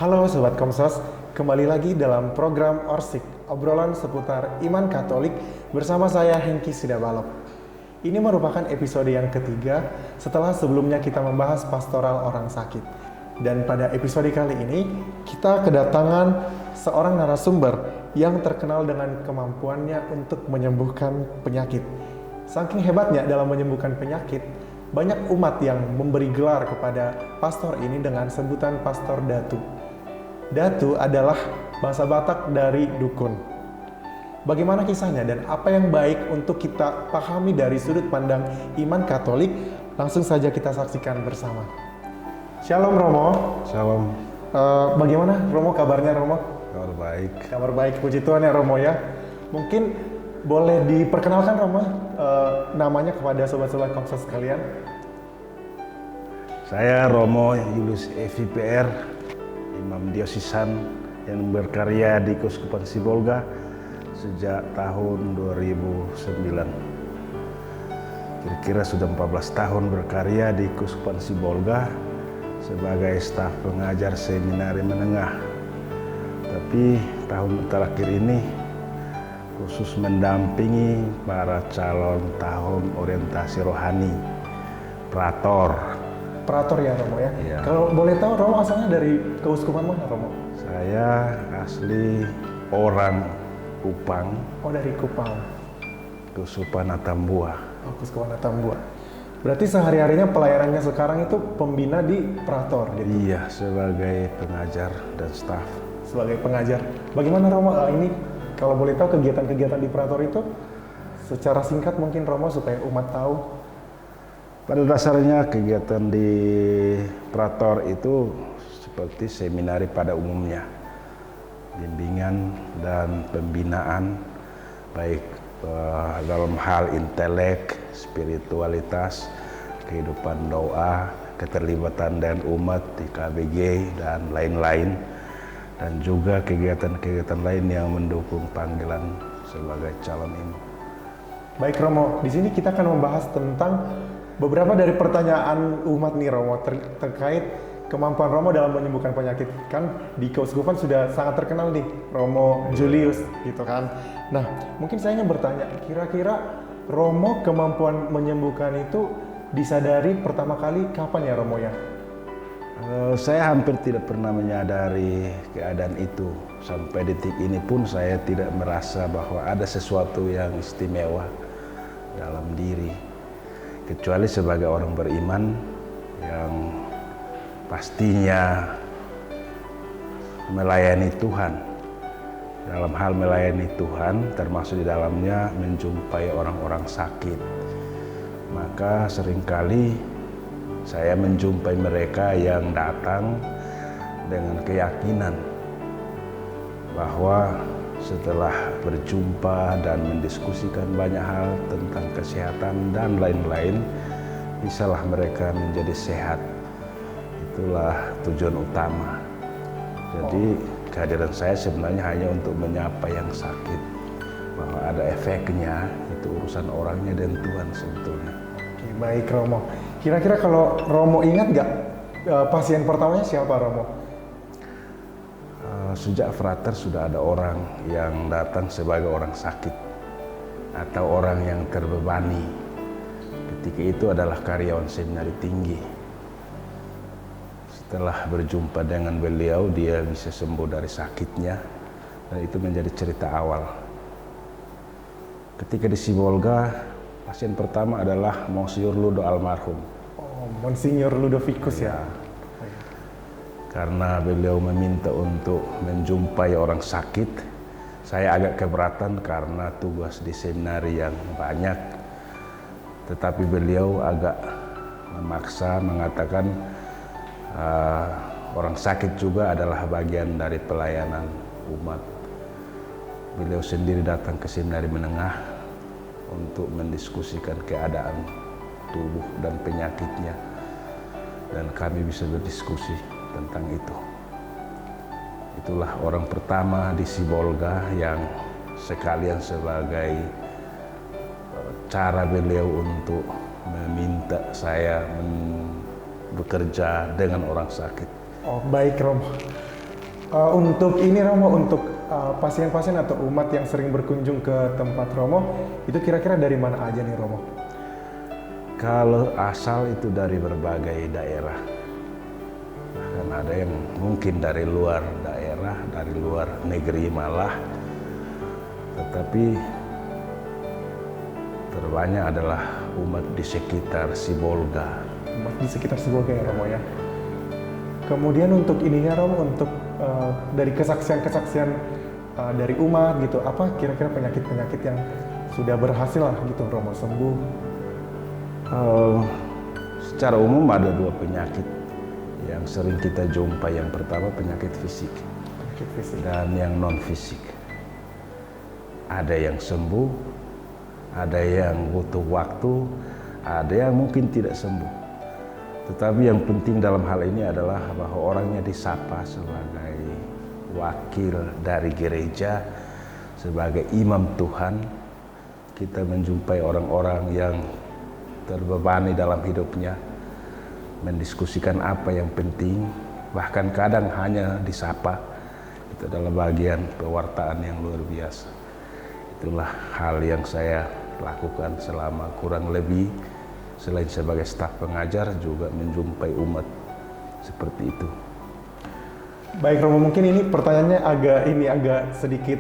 Halo Sobat Komsos, kembali lagi dalam program Orsik, obrolan seputar iman Katolik bersama saya Hengki Sidabalok. Ini merupakan episode yang ketiga setelah sebelumnya kita membahas pastoral orang sakit. Dan pada episode kali ini, kita kedatangan seorang narasumber yang terkenal dengan kemampuannya untuk menyembuhkan penyakit. Saking hebatnya dalam menyembuhkan penyakit, banyak umat yang memberi gelar kepada pastor ini dengan sebutan Pastor Datu. Datu adalah bahasa Batak dari dukun. Bagaimana kisahnya dan apa yang baik untuk kita pahami dari sudut pandang iman Katolik? Langsung saja kita saksikan bersama. Shalom Romo. Shalom. Bagaimana Romo kabarnya Romo? Kabar baik. Kabar baik, puji Tuhan ya Romo ya. Mungkin boleh diperkenalkan Romo namanya kepada sobat-sobat Komsos sekalian. Saya Romo Julius EVPR, Imam Diocesan yang berkarya di Keuskupan Sibolga sejak tahun 2009. Kira-kira sudah 14 tahun berkarya di Keuskupan Sibolga sebagai staf pengajar seminari menengah. Tapi tahun terakhir ini khusus mendampingi para calon tahun orientasi rohani, prator. Prator ya Romo ya? Iya. Kalau boleh tahu Romo asalnya dari keuskupan mana Romo? Saya asli orang Kupang, Dari Kupang. Keuskupan Atambua. Keuskupan Atambua. Berarti sehari-harinya pelayanannya sekarang itu pembina di Prator gitu? Iya, sebagai pengajar dan staf. Sebagai pengajar. Bagaimana Romo ini kalau boleh tahu kegiatan-kegiatan di Prator itu secara singkat mungkin Romo supaya umat tahu? Pada dasarnya kegiatan di Prator itu seperti seminari pada umumnya. Bimbingan dan pembinaan baik dalam hal intelek, spiritualitas, kehidupan doa, keterlibatan dan umat di KBG dan lain-lain, dan juga kegiatan-kegiatan lain yang mendukung panggilan sebagai calon imam. Baik Romo, di sini kita akan membahas tentang beberapa dari pertanyaan umat nih Romo terkait kemampuan Romo dalam menyembuhkan penyakit. Kan di keuskupan sudah sangat terkenal nih Romo Julius gitu kan. Nah, mungkin saya ingin bertanya, kira-kira Romo kemampuan menyembuhkan itu disadari pertama kali kapan ya Romo ya? Saya hampir tidak pernah menyadari keadaan itu. Sampai detik ini pun saya tidak merasa bahwa ada sesuatu yang istimewa dalam diri. Kecuali sebagai orang beriman yang pastinya melayani Tuhan. Dalam hal melayani Tuhan termasuk di dalamnya menjumpai orang-orang sakit. Maka seringkali saya menjumpai mereka yang datang dengan keyakinan bahwa setelah berjumpa dan mendiskusikan banyak hal tentang kesehatan dan lain-lain, bisalah mereka menjadi sehat. Itulah tujuan utama. Jadi kehadiran saya sebenarnya hanya untuk menyapa yang sakit, bahwa ada efeknya, itu urusan orangnya dan Tuhan sebetulnya. Oke, baik Romo. Kira-kira kalau Romo ingat nggak pasien pertamanya siapa Romo? Sejak frater sudah ada orang yang datang sebagai orang sakit atau orang yang terbebani. Ketika itu adalah karyawan seminari tinggi. Setelah berjumpa dengan beliau, dia bisa sembuh dari sakitnya, dan itu menjadi cerita awal. Ketika di Sibolga, pasien pertama adalah Monsignor Ludo almarhum. Monsignor Ludovicus ya? Karena beliau meminta untuk menjumpai orang sakit, saya agak keberatan karena tugas di seminari yang banyak. Tetapi beliau agak memaksa mengatakan orang sakit juga adalah bagian dari pelayanan umat. Beliau sendiri datang ke seminari menengah untuk mendiskusikan keadaan tubuh dan penyakitnya. Dan kami bisa berdiskusi tentang itu. Itulah orang pertama di Sibolga yang sekalian sebagai cara beliau untuk meminta saya bekerja dengan orang sakit. Oh baik Romo. Untuk ini Romo, untuk pasien-pasien atau umat yang sering berkunjung ke tempat Romo, itu kira-kira dari mana aja nih Romo? Kalau asal itu dari berbagai daerah, bahkan ada yang mungkin dari luar daerah, dari luar negeri malah, tetapi terbanyak adalah umat di sekitar Sibolga. Umat di sekitar Sibolga ya Romo ya. Kemudian untuk ininya Romo, untuk dari kesaksian-kesaksian dari umat gitu, apa kira-kira penyakit-penyakit yang sudah berhasil lah gitu Romo sembuh? Secara umum ada dua penyakit yang sering kita jumpa. Yang pertama penyakit fisik Penyakit fisik. dan yang non fisik. Ada yang sembuh, ada yang butuh waktu, ada yang mungkin tidak sembuh. Tetapi yang penting dalam hal ini adalah bahwa orangnya disapa sebagai wakil dari gereja, sebagai imam Tuhan. Kita menjumpai orang-orang yang terbebani dalam hidupnya, mendiskusikan apa yang penting, bahkan kadang hanya disapa. Itu adalah bagian pewartaan yang luar biasa. Itulah hal yang saya lakukan selama kurang lebih, selain sebagai staf pengajar, juga menjumpai umat seperti itu. Baik Romo, mungkin ini pertanyaannya agak sedikit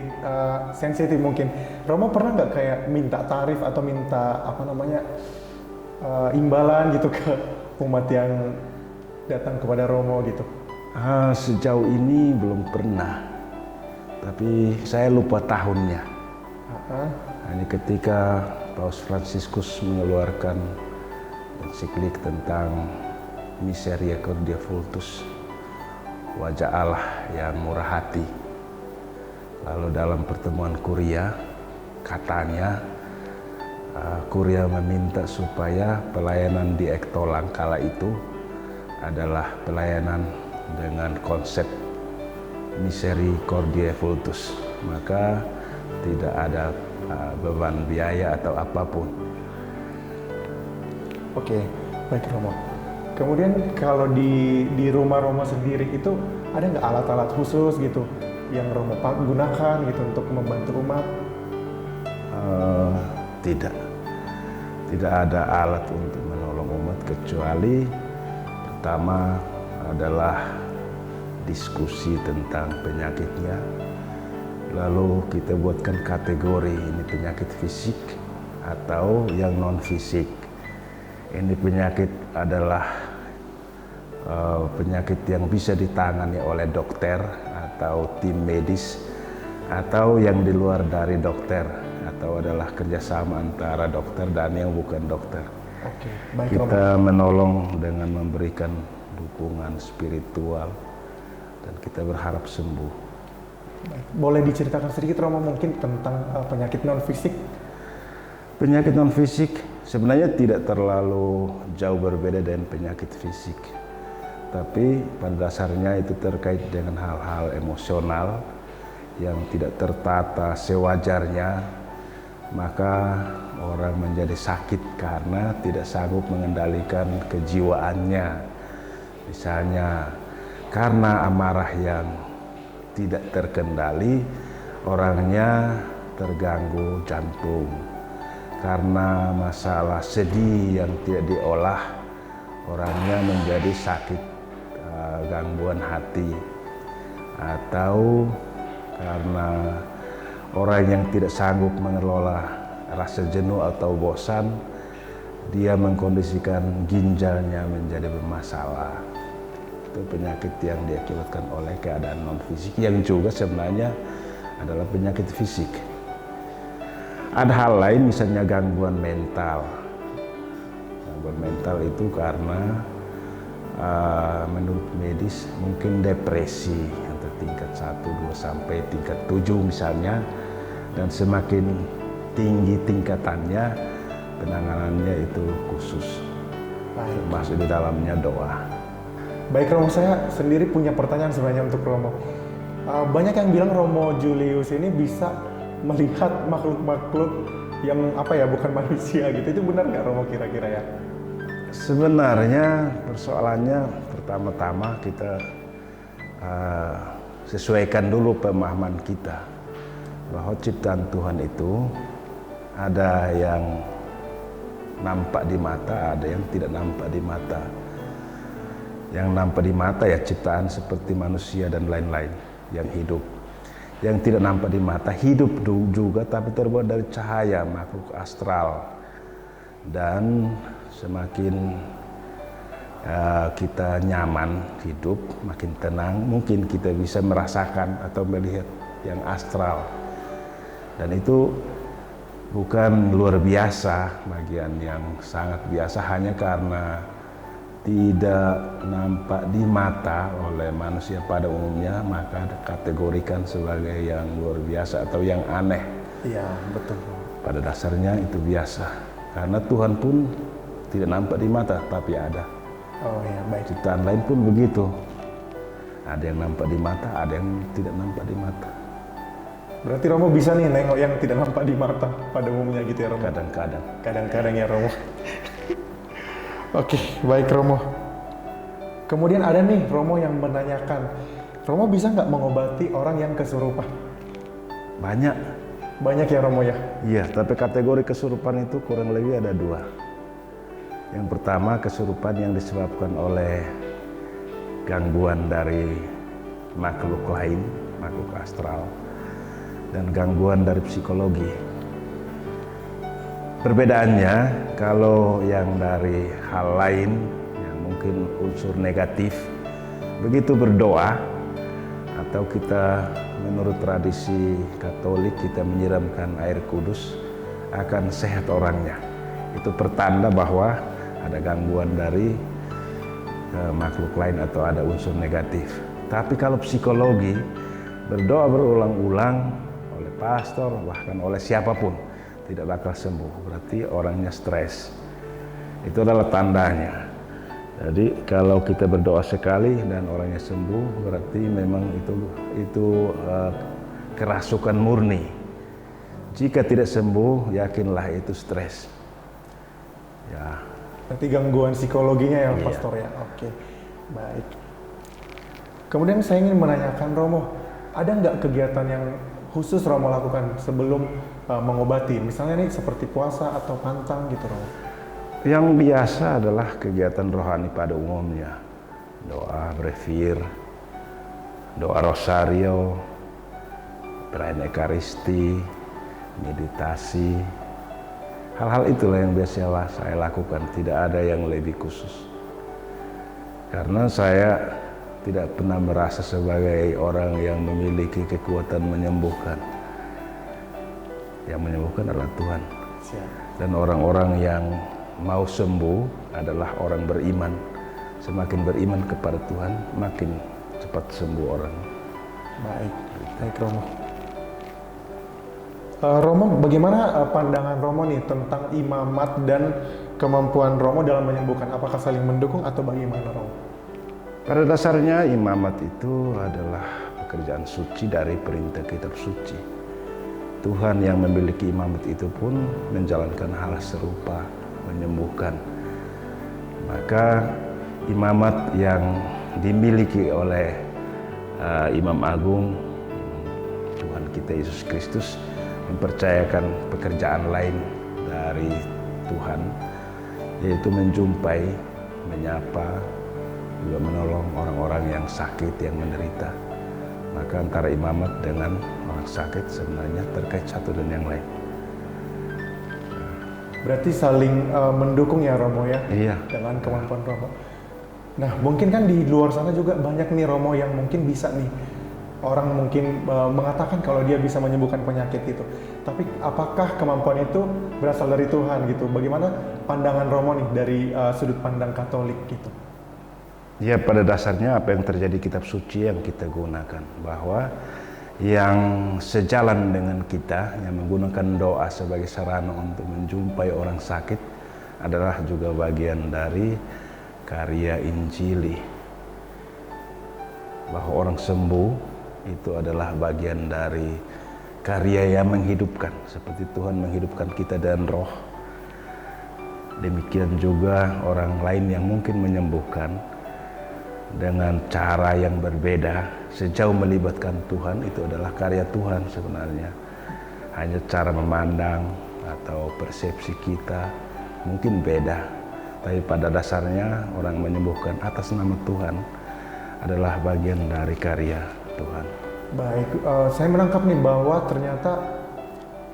sensitif mungkin. Romo pernah nggak kayak minta tarif atau minta imbalan gitu ke umat yang datang kepada Romo gitu? Sejauh ini belum pernah, tapi saya lupa tahunnya. Ini ketika Paus Fransiskus mengeluarkan ensiklik tentang Misericordia Vultus, wajah Allah yang murah hati. Lalu dalam pertemuan kuria, katanya kuria meminta supaya pelayanan di Ektolang kala itu adalah pelayanan dengan konsep Misericordia Vultus, maka tidak ada beban biaya atau apapun. Oke, baik Romo. Kemudian kalau di rumah Romo sendiri itu ada nggak alat-alat khusus gitu yang Romo gunakan gitu untuk membantu umat? Tidak ada alat untuk menolong umat kecuali pertama adalah diskusi tentang penyakitnya. Lalu kita buatkan kategori, ini penyakit fisik atau yang non fisik. Ini penyakit adalah penyakit yang bisa ditangani oleh dokter atau tim medis, atau yang di luar dari dokter, atau adalah kerjasama antara dokter dan yang bukan dokter. Oke, baik Kita Romo. menolong dengan memberikan dukungan spiritual dan kita berharap sembuh. Baik. Boleh diceritakan sedikit Romo mungkin tentang penyakit non fisik? Penyakit non fisik sebenarnya tidak terlalu jauh berbeda dengan penyakit fisik, tapi pada dasarnya itu terkait dengan hal-hal emosional yang tidak tertata sewajarnya, maka orang menjadi sakit karena tidak sanggup mengendalikan kejiwaannya. Misalnya karena amarah yang tidak terkendali, orangnya terganggu jantung. Karena masalah sedih yang tidak diolah, orangnya menjadi sakit gangguan hati. Atau karena orang yang tidak sanggup mengelola rasa jenuh atau bosan, dia mengkondisikan ginjalnya menjadi bermasalah. Itu penyakit yang diakibatkan oleh keadaan non fisik yang juga sebenarnya adalah penyakit fisik. Ada hal lain, misalnya gangguan mental. Gangguan mental itu karena menurut medis mungkin depresi atau tingkat 1, 2 sampai tingkat 7 misalnya, dan semakin tinggi tingkatannya penanganannya itu khusus, termasuk di dalamnya doa. Baik Romo, saya sendiri punya pertanyaan sebenarnya untuk Romo. Banyak yang bilang Romo Julius ini bisa melihat makhluk-makhluk yang bukan manusia gitu. Itu benar nggak Romo kira-kira ya? Sebenarnya persoalannya pertama-tama kita sesuaikan dulu pemahaman kita bahwa ciptaan Tuhan itu ada yang nampak di mata, ada yang tidak nampak di mata. Yang nampak di mata ya ciptaan seperti manusia dan lain-lain yang hidup. Yang tidak nampak di mata hidup juga tapi terbuat dari cahaya, makhluk astral. Dan semakin kita nyaman hidup, makin tenang, mungkin kita bisa merasakan atau melihat yang astral. Dan itu bukan luar biasa, bagian yang sangat biasa hanya karena tidak nampak di mata oleh manusia pada umumnya, maka kategorikan sebagai yang luar biasa atau yang aneh. Iya, betul. Pada dasarnya itu biasa, karena Tuhan pun tidak nampak di mata, tapi ada. Oh ya, baik. Ciptaan lain pun begitu. Ada yang nampak di mata, ada yang tidak nampak di mata. Berarti Romo bisa nih nengok yang tidak nampak di mata pada umumnya gitu ya Romo? Kadang-kadang. Kadang-kadang ya Romo. Oke, baik Romo. Kemudian ada nih Romo yang menanyakan, Romo bisa nggak mengobati orang yang kesurupan? Banyak. Banyak ya Romo ya? Iya, tapi kategori kesurupan itu kurang lebih ada dua. Yang pertama kesurupan yang disebabkan oleh gangguan dari makhluk lain, makhluk astral, dan gangguan dari psikologi. Perbedaannya kalau yang dari hal lain yang mungkin unsur negatif, begitu berdoa atau kita menurut tradisi Katolik kita menyiramkan air kudus akan sehat orangnya. Itu pertanda bahwa ada gangguan dari makhluk lain atau ada unsur negatif. Tapi kalau psikologi, berdoa berulang-ulang oleh pastor bahkan oleh siapapun tidak bakal sembuh, berarti orangnya stres. Itu adalah tandanya. Jadi kalau kita berdoa sekali dan orangnya sembuh, berarti memang itu kerasukan murni. Jika tidak sembuh, yakinlah itu stres. Ya. Berarti gangguan psikologinya ya Iya. Pastor ya? Oke, baik. Kemudian saya ingin menanyakan Romo, ada nggak kegiatan yang khusus Romo lakukan sebelum mengobati? Misalnya nih seperti puasa atau pantang gitu Romo? Yang biasa adalah kegiatan rohani pada umumnya. Doa brevir, doa rosario, perayaan ekaristi, meditasi. Hal-hal itulah yang biasa saya lakukan, tidak ada yang lebih khusus. Karena saya tidak pernah merasa sebagai orang yang memiliki kekuatan menyembuhkan. Yang menyembuhkan adalah Tuhan. Siap. Dan orang-orang yang mau sembuh adalah orang beriman. Semakin beriman kepada Tuhan, makin cepat sembuh orang. Baik, baik Romo. Romo, bagaimana pandangan Romo nih tentang imamat dan kemampuan Romo dalam menyembuhkan? Apakah saling mendukung atau bagaimana Romo? Pada dasarnya imamat itu adalah pekerjaan suci dari perintah kitab suci. Tuhan yang memiliki imamat itu pun menjalankan hal serupa, menyembuhkan. Maka imamat yang dimiliki oleh Imam Agung Tuhan kita Yesus Kristus mempercayakan pekerjaan lain dari Tuhan, yaitu menjumpai, menyapa, juga menolong orang-orang yang sakit, yang menderita. Maka antara imamat dengan orang sakit sebenarnya terkait satu dan yang lain. Berarti saling mendukung ya Romo ya? Iya. Dengan kemampuan Romo. Nah mungkin kan di luar sana juga banyak nih Romo yang mungkin bisa nih, orang mungkin mengatakan kalau dia bisa menyembuhkan penyakit itu. Tapi apakah kemampuan itu berasal dari Tuhan gitu? Bagaimana pandangan Romo nih dari sudut pandang Katolik gitu? Ya, pada dasarnya apa yang terjadi kitab suci yang kita gunakan, bahwa yang sejalan dengan kita, yang menggunakan doa sebagai sarana untuk menjumpai orang sakit adalah juga bagian dari karya Injili. Bahwa orang sembuh itu adalah bagian dari karya yang menghidupkan, seperti Tuhan menghidupkan kita dan roh. Demikian juga orang lain yang mungkin menyembuhkan dengan cara yang berbeda, sejauh melibatkan Tuhan itu adalah karya Tuhan sebenarnya. Hanya cara memandang atau persepsi kita mungkin beda, tapi pada dasarnya orang menyembuhkan atas nama Tuhan adalah bagian dari karya Tuhan. Baik, saya menangkap nih bahwa ternyata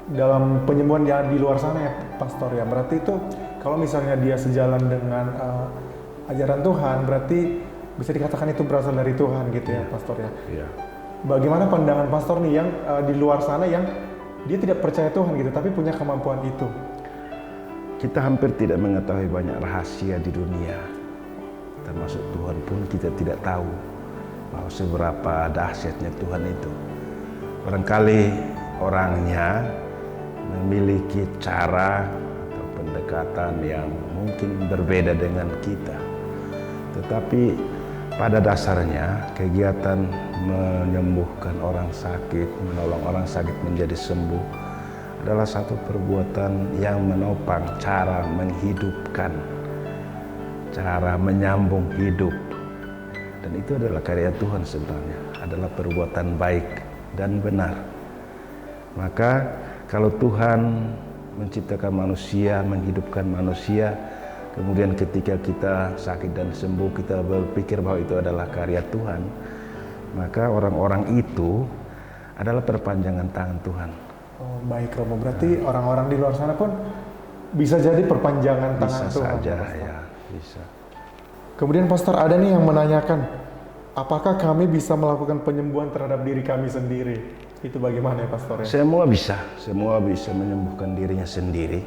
dalam penyembuhan yang di luar sana ya Pastor ya, berarti itu kalau misalnya dia sejalan dengan ajaran Tuhan, berarti bisa dikatakan itu berasal dari Tuhan gitu ya Pastor ya. Iya. Bagaimana pandangan Pastor nih yang di luar sana yang dia tidak percaya Tuhan gitu, tapi punya kemampuan itu? Kita hampir tidak mengetahui banyak rahasia di dunia, termasuk Tuhan pun kita tidak tahu bahwa seberapa dahsyatnya Tuhan itu. Barangkali orangnya memiliki cara atau pendekatan yang mungkin berbeda dengan kita, tetapi pada dasarnya kegiatan menyembuhkan orang sakit, menolong orang sakit menjadi sembuh adalah satu perbuatan yang menopang cara menghidupkan, cara menyambung hidup. Dan itu adalah karya Tuhan sebenarnya, adalah perbuatan baik dan benar. Maka kalau Tuhan menciptakan manusia, menghidupkan manusia, kemudian ketika kita sakit dan sembuh kita berpikir bahwa itu adalah karya Tuhan, maka orang-orang itu adalah perpanjangan tangan Tuhan. Oh, baik Romo, berarti orang-orang di luar sana pun bisa jadi perpanjangan tangan Bisa Tuhan. saja Pastor. ya, bisa. Kemudian Pastor ada nih yang menanyakan, apakah kami bisa melakukan penyembuhan terhadap diri kami sendiri? Itu bagaimana ya Pastor ya? Semua bisa menyembuhkan dirinya sendiri.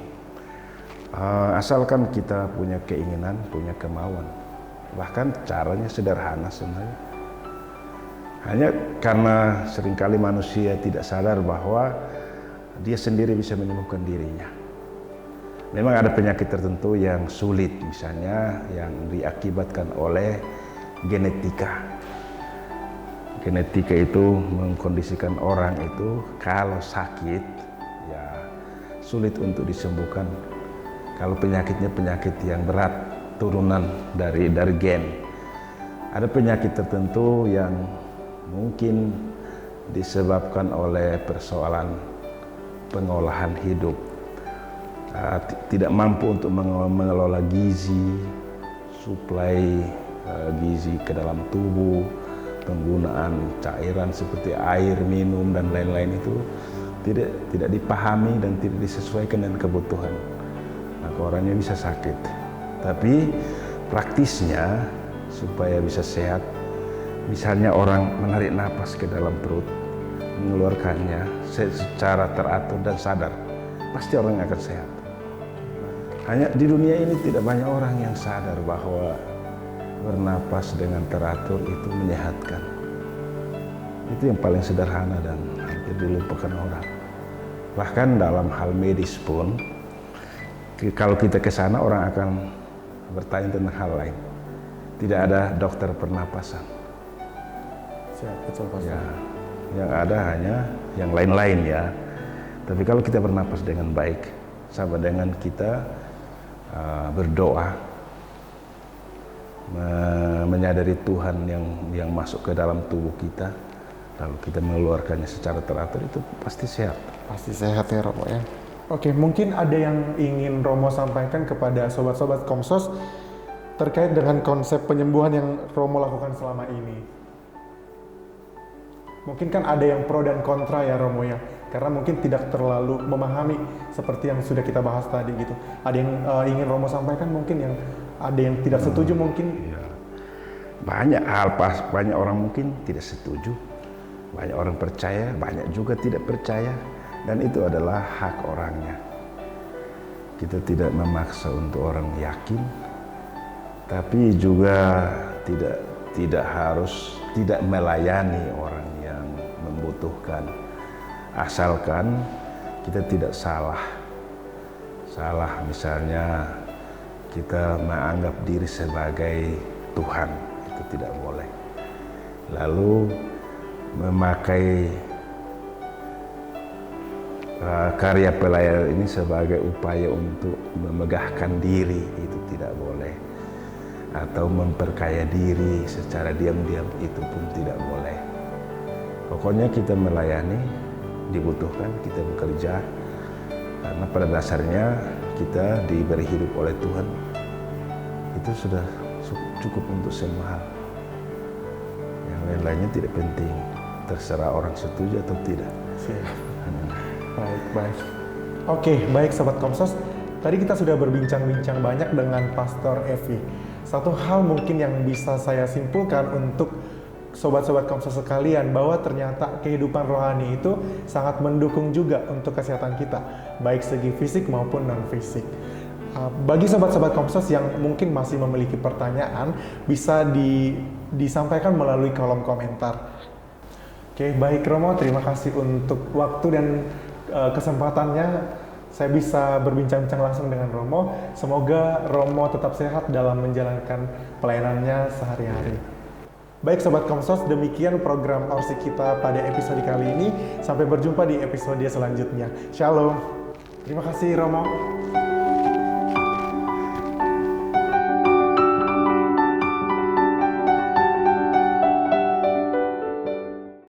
Asalkan kita punya keinginan, punya kemauan. Bahkan caranya sederhana sebenarnya. Hanya karena seringkali manusia tidak sadar bahwa dia sendiri bisa menyembuhkan dirinya. Memang ada penyakit tertentu yang sulit, misalnya yang diakibatkan oleh genetika. Genetika itu mengkondisikan orang itu kalau sakit ya sulit untuk disembuhkan. Kalau penyakitnya penyakit yang berat, turunan dari gen. Ada penyakit tertentu yang mungkin disebabkan oleh persoalan pengolahan hidup, tidak mampu untuk mengelola gizi, suplai gizi ke dalam tubuh, penggunaan cairan seperti air, minum dan lain-lain itu tidak dipahami dan tidak disesuaikan dengan kebutuhan. Maka orangnya bisa sakit. Tapi praktisnya supaya bisa sehat, misalnya orang menarik napas ke dalam perut, mengeluarkannya secara teratur dan sadar, pasti orang akan sehat. Hanya di dunia ini tidak banyak orang yang sadar bahwa bernapas dengan teratur itu menyehatkan. Itu yang paling sederhana dan hampir dilupakan orang. Bahkan dalam hal medis pun, kalau kita ke sana orang akan bertanya tentang hal lain. Tidak ada dokter pernapasan. Siap, betul Pastor. Ya, yang ada hanya yang lain-lain ya. Tapi kalau kita bernapas dengan baik, sama dengan kita berdoa, menyadari Tuhan yang masuk ke dalam tubuh kita, lalu kita mengeluarkannya secara teratur, itu pasti sehat. Pasti sehat ya Romo ya. Oke, mungkin ada yang ingin Romo sampaikan kepada sobat-sobat Komsos terkait dengan konsep penyembuhan yang Romo lakukan selama ini. Mungkin kan ada yang pro dan kontra ya Romo ya, karena mungkin tidak terlalu memahami seperti yang sudah kita bahas tadi gitu. Ada yang ingin Romo sampaikan, mungkin yang ada yang tidak setuju mungkin. Ya. Banyak orang mungkin tidak setuju, banyak orang percaya, banyak juga tidak percaya, dan itu adalah hak orangnya. Kita tidak memaksa untuk orang yakin, tapi juga tidak harus tidak melayani orang yang membutuhkan, asalkan kita tidak salah misalnya kita menganggap diri sebagai Tuhan, itu tidak boleh. Lalu memakai karya pelayanan ini sebagai upaya untuk memegahkan diri, itu tidak boleh. Atau memperkaya diri secara diam-diam, itu pun tidak boleh. Pokoknya kita melayani, dibutuhkan, kita bekerja, karena pada dasarnya kita diberi hidup oleh Tuhan. Itu sudah cukup untuk semua hal. Yang lain-lainnya tidak penting, terserah orang setuju atau tidak. Siap. Baik. Oke, baik Sobat Komsos. Tadi kita sudah berbincang-bincang banyak dengan Pastor Evi. Satu hal mungkin yang bisa saya simpulkan untuk sobat-sobat Komsos sekalian, bahwa ternyata kehidupan rohani itu sangat mendukung juga untuk kesehatan kita, baik segi fisik maupun non-fisik. Bagi sobat-sobat Komsos yang mungkin masih memiliki pertanyaan, bisa disampaikan melalui kolom komentar. Oke, baik Romo, terima kasih untuk waktu dan kesempatannya. Saya bisa berbincang-bincang langsung dengan Romo. Semoga Romo tetap sehat dalam menjalankan pelayanannya sehari-hari. Baik Sobat Komsos, demikian program Orsik kita pada episode kali ini. Sampai berjumpa di episode selanjutnya. Shalom. Terima kasih Romo.